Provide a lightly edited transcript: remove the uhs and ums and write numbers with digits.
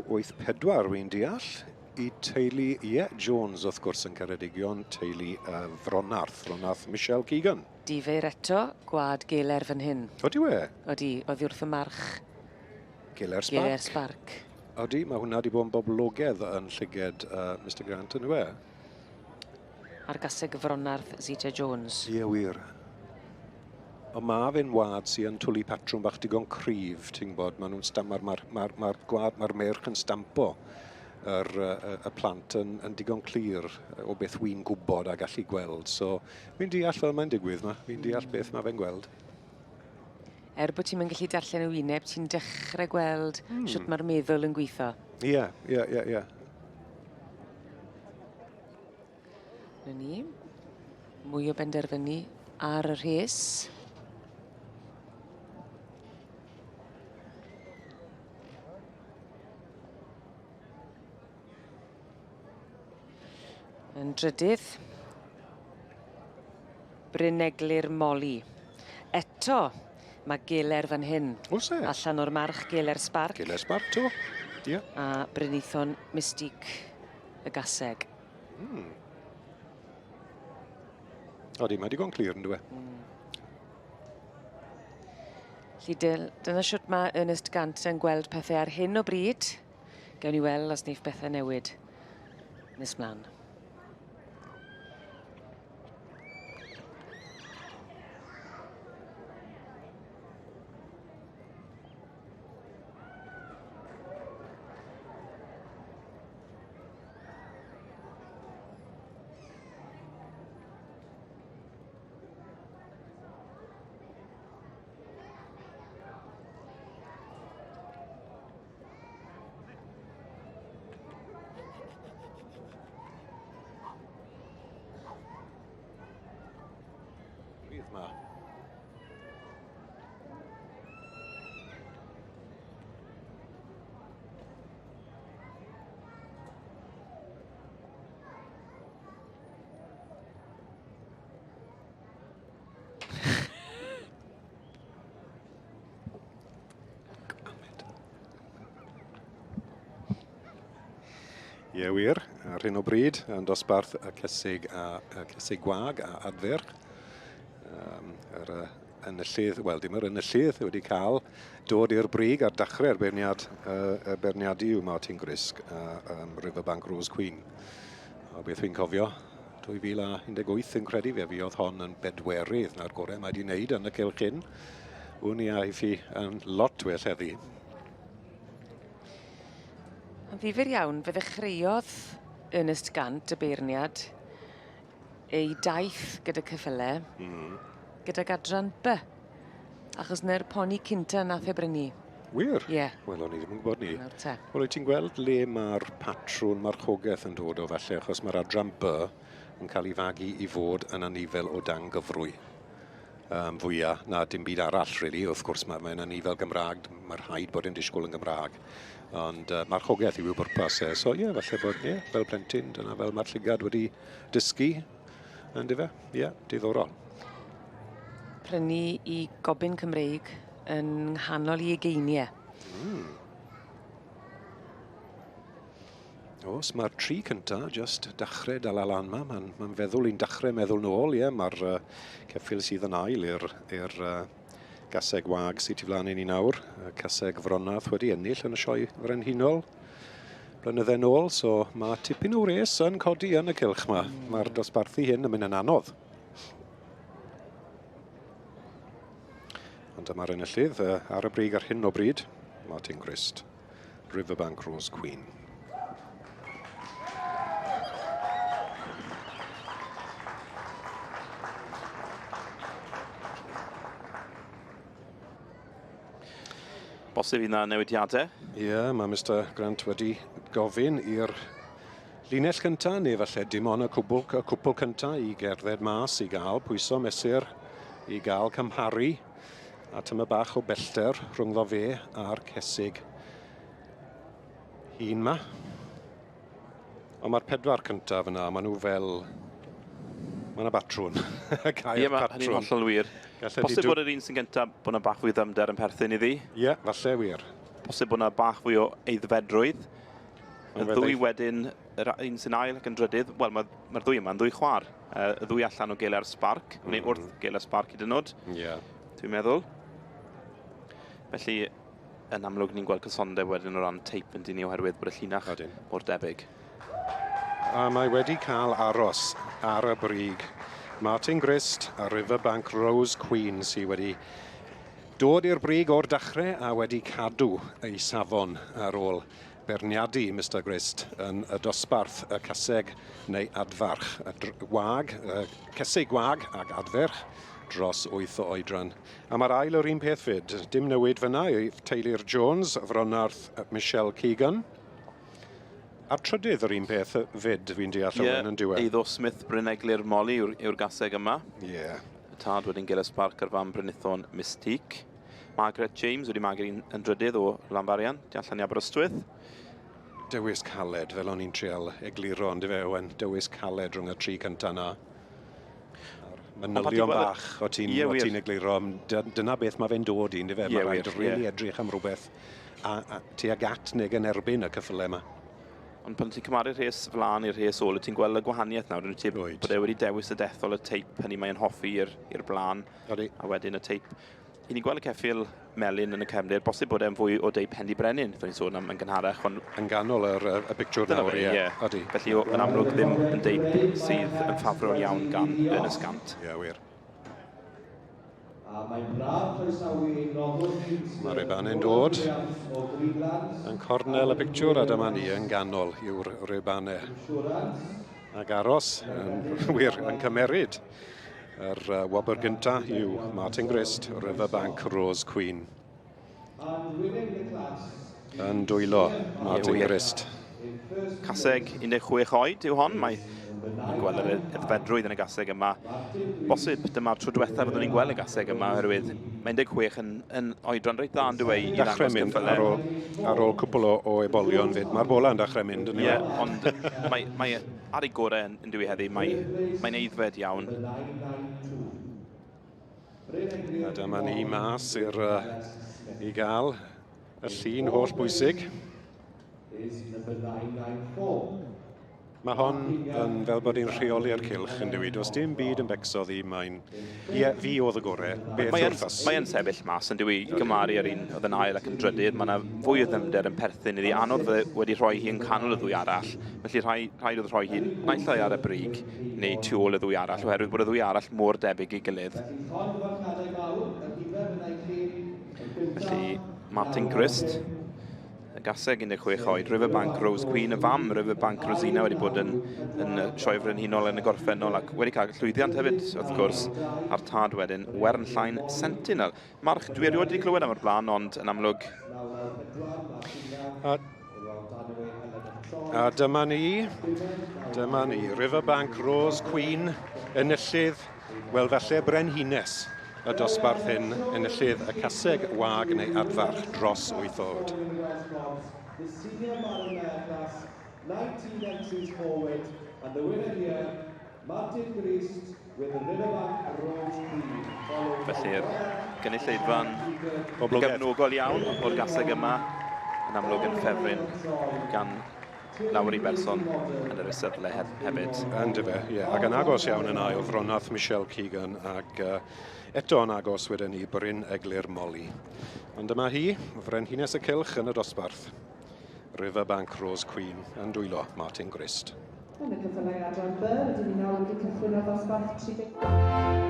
1984 wy'n deall, I teulu, Jones wrth gwrs yn Ceredigion, teulu Fronarth Michelle Keegan. Difeir eto, gwad geler fan hyn. Odi we? Odi, oddi wrth y march Geler Spark. Odi, mae hwnna wedi bod yn boblogaidd yn llyged Mr Grant yn we? Ar Caseg Fronarth Zita Jones. Ie, wir. O mae fe'n wad sy'n yn twlu patrwm bach digon cryf, ti'n bod, maen nhw'n mae'r merch yn stampo y plant yn digon clir o beth wy'n gwybod a gallu gweld. So, fi'n deall fel mae'n digwydd ma. Fi'n deall beth mae fe'n gweld. Bod ti'n gallu darllen y wyneb, ti'n dechrau gweld sut mae'r meddwl yn gweithio. Ie. Na ni. Mwy o benderfynu ar y rhes. Yn drydydd, Bryneglir Moli. Eto, mae geler fan hyn. Oes e? Allan o'r march Geler Spark. Geler Spark, to. Ie. A Brynithon Mystig y Gaseg. Odi, mae digon clir yn dwi. Dyna siwt mae Ernest Gant yn gweld pethau ar hyn o bryd. Gawn ni weld os wneith bethau newid nes mlaen. Ma. Ie, wir, ar hyn o bryd, yn dosbarth y Caseg Wag a Adfarch. Yn y llydd, wel, dim yr yn y llydd wedi cael dod i'r brig ar dechrau'r berniadu yw Martin Grisg Riverbank Rose Queen. O beth fi'n cofio, 2018 yn credu fi oedd hon yn bedwerydd na'r gorau mae wedi wneud yn y cylchyn. Hwn I a I ffi yn lot well heddi. Yn ddifyr iawn, fe ddechreuodd Ernest Gant y beirniad ei daith gyda cyffyle, gyda gadran B, achos na'r poni cynta nath e brynu. Wir? Ie. Wel, o'n I ddim yn gwybod ni. Nawr te. Wel, wyt ti'n gweld le mae'r patrwn marchogaeth yn dod o falle, achos mae'r adran B yn cael ei fagu I fod yn anifel o dan gyfrwy. Fwyaf na dim byd arall, really. Wrth gwrs, mae'n anifel Gymraeg, mae'r rhaid bod yn disgwyl yn Gymraeg. Ond marchogaeth yw pwrpas e. So, ie, falle bod, ie, fel plentyn, dyna fel mae'r llygad wedi dysgu. Ynddi fe? Ie, diddorol. Prynu I Gobyn Cymreig yn nghanol I ugeiniau. Os mae'r tri cyntaf jyst dechrau dal lan yma, mae'n feddwl i'n dechrau meddwl nôl, ie, mae'r ceffil sydd yn ail i'r Caseg Wag sydd I flaen I ni nawr. Caseg Fronarth wedi ennill yn y sioe frenhinol. Blynydde nôl, so mae tipyn o res yn codi yn y cylch yma. Mae'r dosbarthu hyn yn mynd yn anodd. Ond dyma'r enillydd ar y brig ar hyn o bryd, Martin Grist, Riverbank Rose Queen. Bosib yna newidiadau? Ie, mae Mr Grant wedi gofyn i'r linell cyntaf, neu falle dim ond y cwbl cyntaf I gerdded mas I gael pwyso mesur, I gael cymharu, a tyma bach o bellter rhwngddo fe a'r Caseg un ma. Ond mae'r pedwar cyntaf yna, maen nhw fel... Mae yna batrwn. Ie, mae hynny'n hollol wir. Bosib bod yr un sy'n gyntaf bod yna bach fwy ddymder yn perthyn iddi? Ie, falle wir. Bosib bod yna bach fwy o eiddfedrwydd. Y ddwy wedyn, un sy'n ail ac yn drydydd, wel mae'r ddwy yma'n ddwy chwar. Y ddwy allan o Geile'r Sparc, neu wrth Geile'r Sparc i dynod, dwi'n meddwl. Felly, yn amlwg ni'n gweld cysondeb wedyn o ran teip yn dyn ni oherwydd bod y llinach mor debyg. A mae wedi cael aros ar y brig Martin Grist a Riverbank Rose Queen sydd wedi dod i'r brig o'r dechrau a wedi cadw ei safon ar ôl berniadu Mr Grist yn y dosbarth y Caseg neu Adfarch. Caseg Wag ac Adfarch dros 8 o oedran. A mae'r ail o'r un peth fyd. Dim newid fyna i teulu'r Jones, Fronarth Michelle Keegan. A trydydd yr un peth fyd fi'n deall yn diwedd. Eiddo Smith Bryneglir Molly yw'r gaseg yma. Y tad wedyn Geile'r Sparc ar fan Brynithon Mystique. Margaret James wedi magu yn drydydd o Llanfarian, di allan i Aberystwyth. Dewis caled, fel o'n i'n trial egluro, ond dewis caled rhwng y tri cyntaf yna. Manylion bach o ti'n egluro, dyna beth mae fe'n dod i'n dife. Mae'n rhaid rili edrych am rhywbeth tuag at neu yn erbyn y cyffylau yma. Ond pan ti'n cymaru'r rhes flaen i'r rhes ôl, ti'n gweld y gwahaniaeth nawr, bod e wedi dewis y dethol y teip, hynny mae'n hoffi i'r blaen, a wedyn y teip. I ni'n gweld y ceffil melyn yn y cefndir, bosib bod e'n fwy o deip Hendy Brenin, fel ni'n sôn am yn gynharach. Yn ganol y pictiwr nawr, Felly yn amlwg ddim yn deip sydd yn ffafrol iawn gan Ynys Gant. Wir. Mae'r Rebane'n dod yn cornel y pictiwr a dyma ni yn ganol yw'r Rebane. Ac aros yn cymeryd. Yr wobr gynta yw Martin Grist, Riverbank Rose Queen. Yn dwylo Martin Grist. Caseg 16 oed yw hon, ni'n gweld yr edfedrwydd yn y gaseg yma. Bosib, dyma'r tro diwethaf fyddwn ni'n gweld y gaseg yma, oherwydd mae 16 yn oedran reit dda yn dweud i ddangos cyffylau. Ar ôl cwpl o ebolion fyd, mae'r bola yn dechrau mynd. Ond mae ar ei gorau yn dweud heddi, mae'n eiddfed iawn. A dyma ni mas i gael y llun holl bwysig. Mae hon yn fel bod hi'n rheoli'r cylch yn dweud, os dim byd yn becsodd hi, fi oedd y gorau, beth wrthas. Mae'n sefyll mas yn dweud i gymaru ar un oedd yn ail ac yn drydydd. Mae yna fwy o ddymder yn perthyn iddi, anodd wedi rhoi hi yn canol y ddwy arall. Felly rhaid oedd rhoi hi naill ai ar y brig neu tu ôl y ddwy arall, oherwydd bod y ddwy arall mor debyg i gilydd. Felly Martin Grist, Caseg 16 oed, Riverbank Rose Queen, y fam Riverbank Rosina wedi bod yn sioe frenhinol yn y gorffennol ac wedi cael llwyddiant hefyd, wrth gwrs, a'r tad wedyn, Wernllaen Sentinel. March, dwi erioed wedi clywed am yr blaen, ond yn amlwg... A dyma ni, Riverbank Rose Queen, enillydd, wel falle brenhines y dosbarth hyn, enillydd y Caseg Wag neu Adfarch dros 8 oed. The senior Barren Mare class, 19 entries forward, and the winner here, Martin Grist with the Riverbank Rose Queen. Felly'r gynulleidfa'n gefnogol iawn o'r gaseg yma, yn amlwg yn ffefryn gan lawer i berson yn yr ysyddle hefyd. Yn dyfe, ac yn agos iawn yn ail, Fronarth Michelle Keegan, ac eto yn agos wedyn ni Bryn Eglur Molly. Ond dyma hi, frenhines y cylch yn y dosbarth. Riverbank Rose Queen yn dwylo Martin Grist. Yn y cyffylau adran B, rydyn ni nawr wedi cychwyn o ddosbarth 30.